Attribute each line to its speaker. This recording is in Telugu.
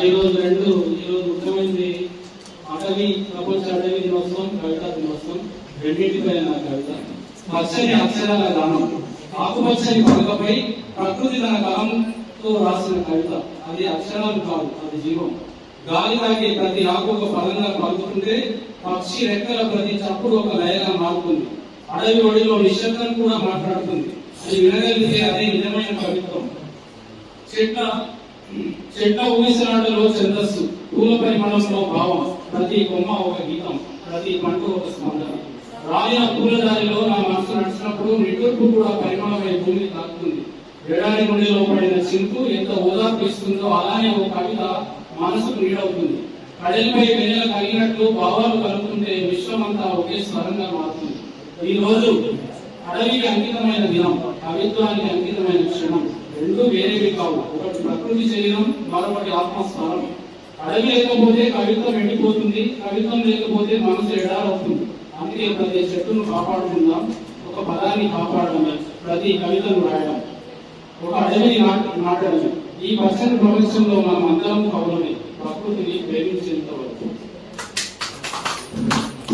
Speaker 1: ఈరోజు ముఖ్యమైనది అటవీ ప్రపంచ అటవీ దినోత్సవం, కవితా దినోత్సవం. రెండింటిపై నా కవిత. పచ్చని అక్షరాల గానం. ఆకుపచ్చని పలకపై ప్రకృతి తన కలంతో రాసిన కవిత. అది అక్షరాలు కాదు, అది జీవం. గాలి తాగే ప్రతి ఆకు ఒక పదంగా పలుకుతుంటే, పక్షి రెక్కల ప్రతి చప్పుడు ఒక లయగా మారుతుంది. అడవి ఒడిలో నిశ్శబ్దం కూడా మాట్లాడుతుంది. అది వినగలిగితే అదే నిజమైన కవిత్వం. చెట్ల ఊగిసలాటలో ఛందస్సు, పూల పరిమళంలో భావం. ప్రతి కొమ్మ ఒక గీతం, ప్రతి పండు ఒక స్పందన. రాలిన పూల దారిలో నా మనసు నడిచినప్పుడు నిట్టూర్పు కూడా పరిమళమై భూమిని తాకుతుంది. ఎడారి గుండెలో పడిన చింపు ఎంత ఓదార్పు ఇస్తుందో అలానే ఒక కవిత మనసుకు నీడవుతుంది. కడలిపై వెన్నెల కలిగినట్లు భావాలు కలుపుతుంటే విశ్వమంతా ఒకే స్వరంగా మారుతుంది. ఈ రోజు అడవికి అంకితమైన దినం, కవిత్వానికి అంకితమైన క్షణం. రెండు వేరేవి కావు. ఒకటి ప్రకృతి శరీరం, మరొకటి ఆత్మస్వరం. అడవి లేకపోతే కవిత్వం ఎండిపోతుంది, కవిత్వం లేకపోతే మనసు ఎడారవుతుంది. అందుకే ప్రతి చెట్టును కాపాడుకుందాం, ఒక పదాన్ని కాపాడడమే ప్రతి కవితను రాయడం, ఒక అడవిని నాటడమే. ఈ పచ్చని ప్రపంచంలో మనం అందరం కవులమే, ప్రకృతిని ప్రేమించేంత వరకు.